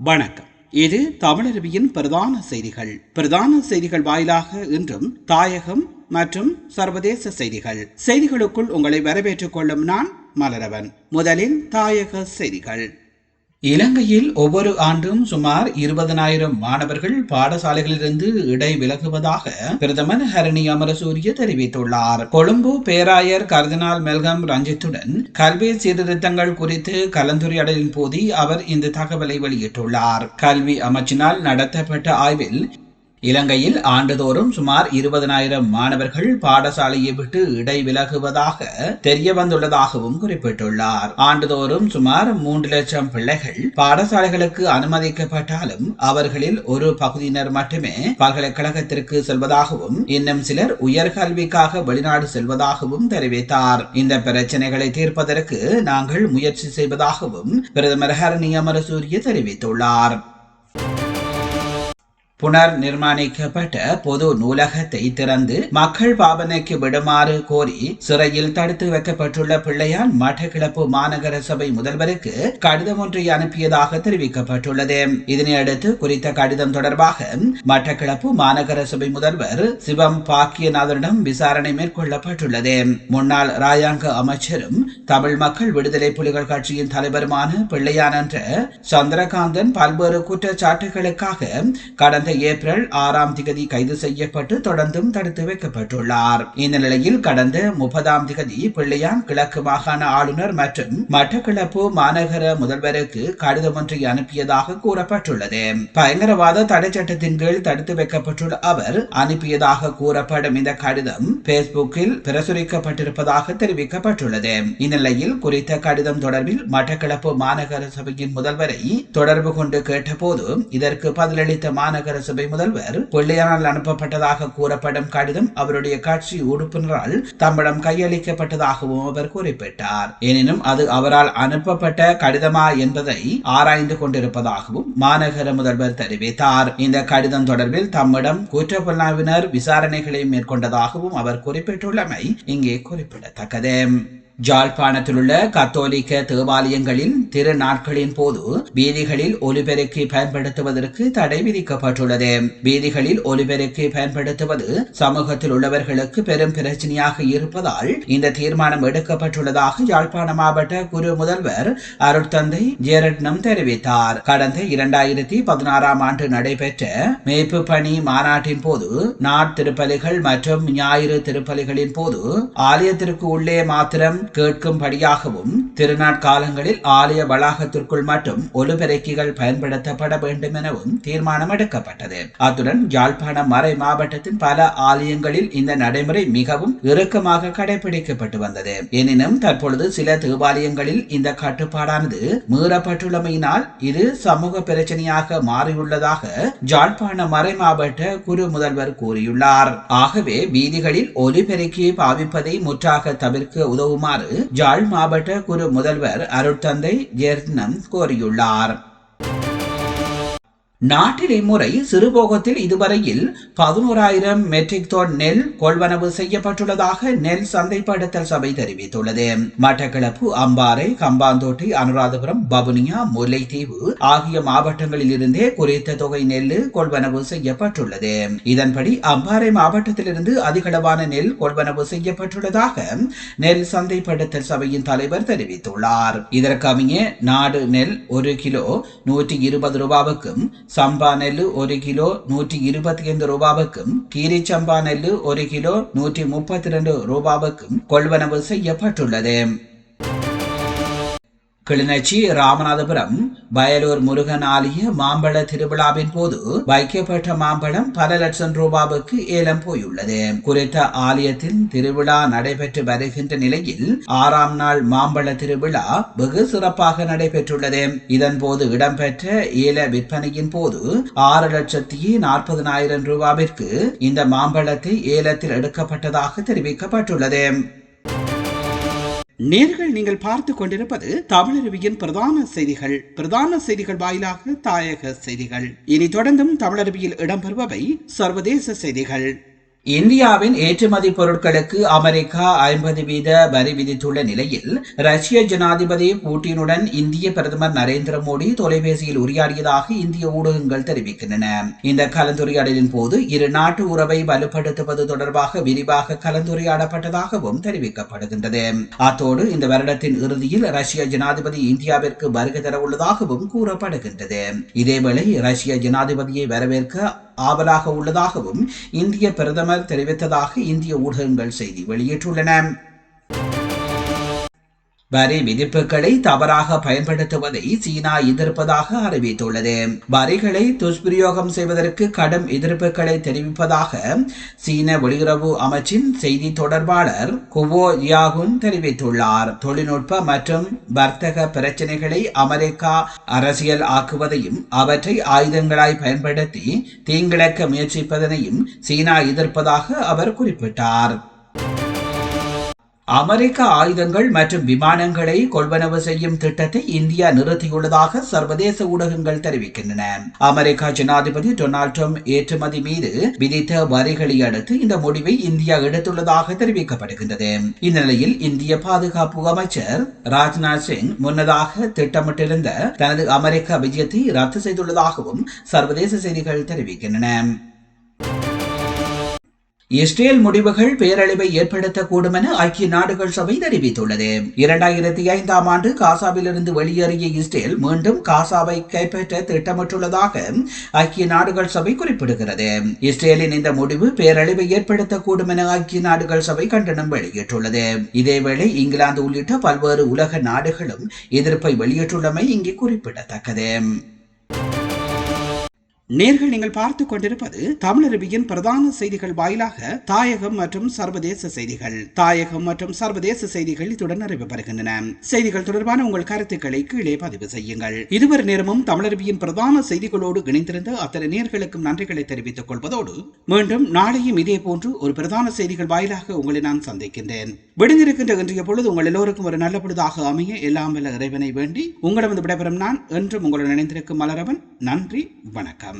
வணக்கம். இது தமிழருவியின் பிரதான செய்திகள் வாயிலாக இன்றும் தாயகம் மற்றும் சர்வதேச செய்திகளுக்குள் உங்களை வரவேற்றுக் கொள்ளும் நான் மலரவன். முதலில் தாயக செய்திகள். இலங்கையில் ஒவ்வொரு ஆண்டும் சுமார் 20,000 மாணவர்கள் பாடசாலைகளிலிருந்து இடைவிலகுவதாக பிரதமர் ஹரணி அமரசூரிய தெரிவித்துள்ளார். கொழும்பு பேராயர் கர்தினால் மெல்கம் ரஞ்சித்துடன் கல்வி சீர்திருத்தங்கள் குறித்து கலந்துரையாடலின் போது அவர் இந்த தகவலை வெளியிட்டுள்ளார். கல்வி அமைச்சினால் நடத்தப்பட்ட ஆய்வில் இலங்கையில் ஆண்டுதோறும் சுமார் 20,000 மாணவர்கள் பாடசாலையை விட்டு இடைவிலகுவதாக தெரிய வந்துள்ளதாகவும் குறிப்பிட்டுள்ளார். ஆண்டுதோறும் சுமார் 3 லட்சம் பிள்ளைகள் பாடசாலைகளுக்கு அனுமதிக்கப்பட்டாலும் அவர்களில் ஒரு பகுதியினர் மட்டுமே பல்கலைக்கழகத்திற்கு செல்வதாகவும் இன்னும் சிலர் உயர்கல்விக்காக வெளிநாடு செல்வதாகவும் தெரிவித்தார். இந்த பிரச்சனைகளை தீர்ப்பதற்கு நாங்கள் முயற்சி செய்வதாகவும் பிரதமர் ஹரணி அமரசூரிய தெரிவித்துள்ளார். புனர் நிர்மாணிக்கப்பட்ட பொது நூலகத்தை திறந்து மக்கள் பாவனைக்கு விடுமாறு கோரி சிறையில் தடுத்து வைக்கப்பட்டுள்ள பிள்ளையான் மட்டக்களப்பு மாநகர சபை முதல்வருக்கு கடிதம் ஒன்றை அனுப்பியதாக தெரிவிக்கப்பட்டுள்ளது. இதனையடுத்து குறித்த கடிதம் தொடர்பாக மட்டக்களப்பு மாநகர சபை முதல்வர் சிவம் பாக்கியநாதனிடம் விசாரணை மேற்கொள்ளப்பட்டுள்ளது. முன்னாள் ராயாங்க அமைச்சரும் தமிழ் மக்கள் விடுதலை புலிகள் கட்சியின் தலைவருமான பிள்ளையான் என்ற சந்திரகாந்தன் பல்வேறு குற்றச்சாட்டுகளுக்காக கடந்த ஏப்ரல் 6ஆம் தேதி கைது செய்யப்பட்டு தொடர்ந்தும் தடுத்து வைக்கப்பட்டுள்ளார். இந்த நிலையில் கடந்த 30ஆம் தேதி பிள்ளையான் கிழக்கு மாகாண ஆளுநர் மற்றும் மட்டக்களப்பு மாநகர முதல்வருக்கு கடிதம் ஒன்றை அனுப்பியதாக கூறப்பட்டுள்ளது. பயங்கரவாத தடை சட்டத்தின் கீழ் தடுத்து வைக்கப்பட்டுள்ள அவர் அனுப்பியதாக கூறப்படும் இந்த கடிதம் பேஸ்புக்கில் பிரசுரிக்கப்பட்டிருப்பதாக தெரிவிக்கப்பட்டுள்ளது. இந்நிலையில் குறித்த கடிதம் தொடர்பில் மட்டக்களப்பு மாநகர சபையின் முதல்வரை தொடர்பு கொண்டு கேட்டபோது இதற்கு பதிலளித்த மாநகர சபை முதல்வர் பிள்ளையானால் அனுப்பப்பட்டதாக கூறப்படும் கடிதம் அவருடைய கட்சி உறுப்பினரால் தம்மிடம் கையளிக்கப்பட்டதாகவும் அவர் குறிப்பிட்டார். எனினும் அது அவரால் அனுப்பப்பட்ட கடிதமா என்பதை ஆராய்ந்து கொண்டிருப்பதாகவும் மாநகர முதல்வர் தெரிவித்தார். இந்த கடிதம் தொடர்பில் தம்மிடம் குற்றப்புலனாய்வினர் விசாரணைகளை மேற்கொண்டதாகவும் அவர் குறிப்பிட்டுள்ளமை இங்கே குறிப்பிடத்தக்கது. ஜாழ்ப்பாணத்தில் உள்ள கத்தோலிக்க தேவாலயங்களில் திருநாட்களின் போது வீதிகளில் ஒலிபெருக்கி பயன்படுத்துவதற்கு தடை விதிக்கப்பட்டுள்ளது. வீதிகளில் ஒலிபெருக்கி பயன்படுத்துவது சமூகத்தில் உள்ளவர்களுக்கு பெரும் பிரச்சனையாக இருப்பதால் இந்த தீர்மானம் எடுக்கப்பட்டுள்ளதாக யாழ்ப்பாண மாவட்ட குரு முதல்வர் அருட்தந்தை ஜெரட்னம் தெரிவித்தார். கடந்த 2016ஆம் ஆண்டு நடைபெற்ற மேய்ப்பு பணி மாநாட்டின் போது நாட்திருப்பலிகள் மற்றும் ஞாயிறு திருப்பலிகளின் போது ஆலயத்திற்கு உள்ளே மாத்திரம் கேட்கும்படியாகவும் திருநாட்காலங்களில் ஆலய வளாகத்திற்குள் மட்டும் ஒலிபெருக்கிகள் பயன்படுத்தப்பட வேண்டும் எனவும் தீர்மானம் எடுக்கப்பட்டது. அத்துடன் யாழ்ப்பாண மறை மாவட்டத்தின் பல ஆலயங்களில் இந்த நடைமுறை மிகவும் இறுக்கமாக கடைபிடிக்கப்பட்டு வந்தது. எனினும் தற்பொழுது சில தேவாலயங்களில் இந்த கட்டுப்பாடானது மீறப்பட்டுள்ளமையினால் இது சமூக பிரச்சனையாக மாறியுள்ளதாக யாழ்ப்பாண மறை மாவட்ட குரு முதல்வர் கூறியுள்ளார். ஆகவே வீதிகளில் ஒலிபெருக்கி பாவிப்பதை முற்றாக தவிர்க்க உதவுமாறு யாழ் மாவட்ட குரு முதல்வர் அருட்தந்தை ஜெர்னம் கோரியுள்ளார். நாட்டில் இம்முறை சிறுபோகத்தில் இதுவரையில் 11,000 மெட்ரிக் டன் நெல் கொள்வனவு செய்யப்பட்டுள்ளதாக நெல் சந்தைப்படுத்தல் சபை தெரிவித்துள்ளது. மட்டக்களப்பு, அம்பாறை, கம்பாந்தோட்டை, அனுராதபுரம், வவுனியா, முல்லைத்தீவு ஆகிய மாவட்டங்களில் இருந்தே குறித்த தொகை நெல் கொள்வனவு செய்யப்பட்டுள்ளது. இதன்படி அம்பாறை மாவட்டத்திலிருந்து அதிகளவான நெல் கொள்வனவு செய்யப்பட்டுள்ளதாக நெல் சந்தைப்படுத்தல் சபையின் தலைவர் தெரிவித்துள்ளார். இதற்கமைய நாடு நெல் 1 கிலோ 120 ரூபாவுக்கும், சம்பா நெல்லு 1 கிலோ 125 ரூபாவுக்கும், கீரி சம்பா நெல்லு 1 கிலோ 132 ரூபாவுக்கும் கொள்வனவு செய்யப்பட்டுள்ளது. கிளிநொச்சி, ராமநாதபுரம், வயலூர் முருகன் ஆலய மாம்பழ திருவிழாவின் போது வைக்கப்பட்ட மாம்பழம் பல லட்சம் ரூபாவுக்கு ஏலம் போயுள்ளது. குறித்த ஆலயத்தின் திருவிழா நடைபெற்று வருகின்ற நிலையில் 6ஆம் நாள் மாம்பழ திருவிழா வெகு சிறப்பாக நடைபெற்றுள்ளது. இதன் போது இடம்பெற்ற ஏல விற்பனையின் போது 6,40,000 ரூபாவிற்கு இந்த மாம்பழத்தை ஏலத்தில் எடுக்கப்பட்டதாக தெரிவிக்கப்பட்டுள்ளது. நேர்கள் நீங்கள் பார்த்து கொண்டிருப்பது தமிழருவியின் பிரதான செய்திகள் வாயிலாக தாயக செய்திகள். இனி தொடர்ந்தும் தமிழருவியில் இடம்பெறுபவை சர்வதேச செய்திகள். இந்தியாவின் ஏற்றுமதி பொருட்களுக்கு அமெரிக்கா 50% வரி விதித்துள்ள நிலையில் ரஷ்ய ஜனாதிபதி புட்டினுடன் இந்திய பிரதமர் நரேந்திர மோடி தொலைபேசியில் உரையாடியதாக இந்திய ஊடகங்கள் தெரிவிக்கின்றன. இந்த கலந்துரையாடலின் போது இரு நாட்டு உறவை வலுப்படுத்துவது தொடர்பாக விரிவாக கலந்துரையாடப்பட்டதாகவும் தெரிவிக்கப்படுகின்றது. அத்தோடு இந்த வருடத்தின் இறுதியில் ரஷ்ய ஜனாதிபதி இந்தியாவிற்கு வருகை தர உள்ளதாகவும் கூறப்படுகின்றது. இதேவேளை ரஷ்ய ஜனாதிபதியை வரவேற்க ஆவலாக உள்ளதாகவும் இந்திய பிரதமர் தெரிவித்ததாக இந்திய ஊடகங்கள் செய்தி வெளியிட்டுள்ளன. வரி விதிப்புகளை தவறாக பயன்படுத்துவதை சீனா எதிர்ப்பதாக அறிவித்துள்ளது. வரிகளை துஷ்பிரயோகம் செய்வதற்கு கடும் எதிர்ப்புகளை தெரிவிப்பதாக சீன வெளியுறவு அமைச்சின் செய்தி தொடர்பாளர் குவோ யாகுன் தெரிவித்துள்ளார். தொழில்நுட்ப மற்றும் வர்த்தக பிரச்சினைகளை அமெரிக்கா அரசியல் ஆக்குவதையும் அவற்றை ஆயுதங்களாய் பயன்படுத்தி தீங்கிழக்க முயற்சிப்பதனையும் சீனா எதிர்ப்பதாக அவர் குறிப்பிட்டார். அமெரிக்க ஆயுதங்கள் மற்றும் விமானங்களை கொள்வனவு செய்யும் திட்டத்தை இந்தியா நிறுத்தியுள்ளதாக சர்வதேச ஊடகங்கள் தெரிவிக்கின்றன. அமெரிக்க ஜனாதிபதி டொனால்ட் ட்ரம்ப் ஏற்றுமதி மீது விதித்த வரிகளை அடுத்து இந்த முடிவை இந்தியா எடுத்துள்ளதாக தெரிவிக்கப்படுகின்றது. இந்நிலையில் இந்திய பாதுகாப்பு அமைச்சர் ராஜ்நாத் சிங் முன்னதாக திட்டமிட்டிருந்த தனது அமெரிக்க விஜயத்தை ரத்து செய்துள்ளதாகவும் சர்வதேச செய்திகள் தெரிவிக்கின்றன. இஸ்ரேல் முடிவுகள் பேரழிவை ஏற்படுத்தக்கூடும் என ஐக்கிய நாடுகள் சபை தெரிவித்துள்ளது. 2005 ஆண்டு காசாவிலிருந்து வெளியேறிய இஸ்ரேல் மீண்டும் காசாவை கைப்பற்ற திட்டமிட்டுள்ளதாக ஐக்கிய நாடுகள் சபை குறிப்பிடுகிறது. இஸ்ரேலின் இந்த முடிவு பேரழிவை ஏற்படுத்தக்கூடும் என ஐக்கிய நாடுகள் சபை கண்டனம் வெளியிட்டுள்ளது. இதேவேளை இங்கிலாந்து உள்ளிட்ட பல்வேறு உலக நாடுகளும் எதிர்ப்பை வெளியிட்டுள்ளமை இங்கே குறிப்பிடத்தக்கது. நேர்கள் நீங்கள் பார்த்துக் கொண்டிருப்பது தமிழருவியின் பிரதான செய்திகள் வாயிலாக தாயகம் மற்றும் சர்வதேச செய்திகள். தாயகம் மற்றும் சர்வதேச செய்திகள் இத்துடன் நிறைவு பெறுகின்றன. செய்திகள் தொடர்பான உங்கள் கருத்துக்களை கீழே பதிவு செய்யுங்கள். இதுவரை நேரமும் தமிழருவியின் பிரதான செய்திகளோடு இணைந்திருந்த அத்தனை நேர்களுக்கும் நன்றிகளை தெரிவித்துக் கொள்வதோடு மீண்டும் நாளையும் இதே போன்று ஒரு பிரதான செய்திகள் வாயிலாக உங்களை நான் சந்திக்கின்றேன். விடுந்திருக்கின்ற இன்றைய பொழுது உங்கள் எல்லோருக்கும் ஒரு நல்ல பொழுதாக அமைய எல்லாம் வல்ல இறைவனை வேண்டி உங்களிடம் விடைபெறும் நான் என்றும் உங்களுடன் இணைந்திருக்கும் மலரவன். நன்றி, வணக்கம்.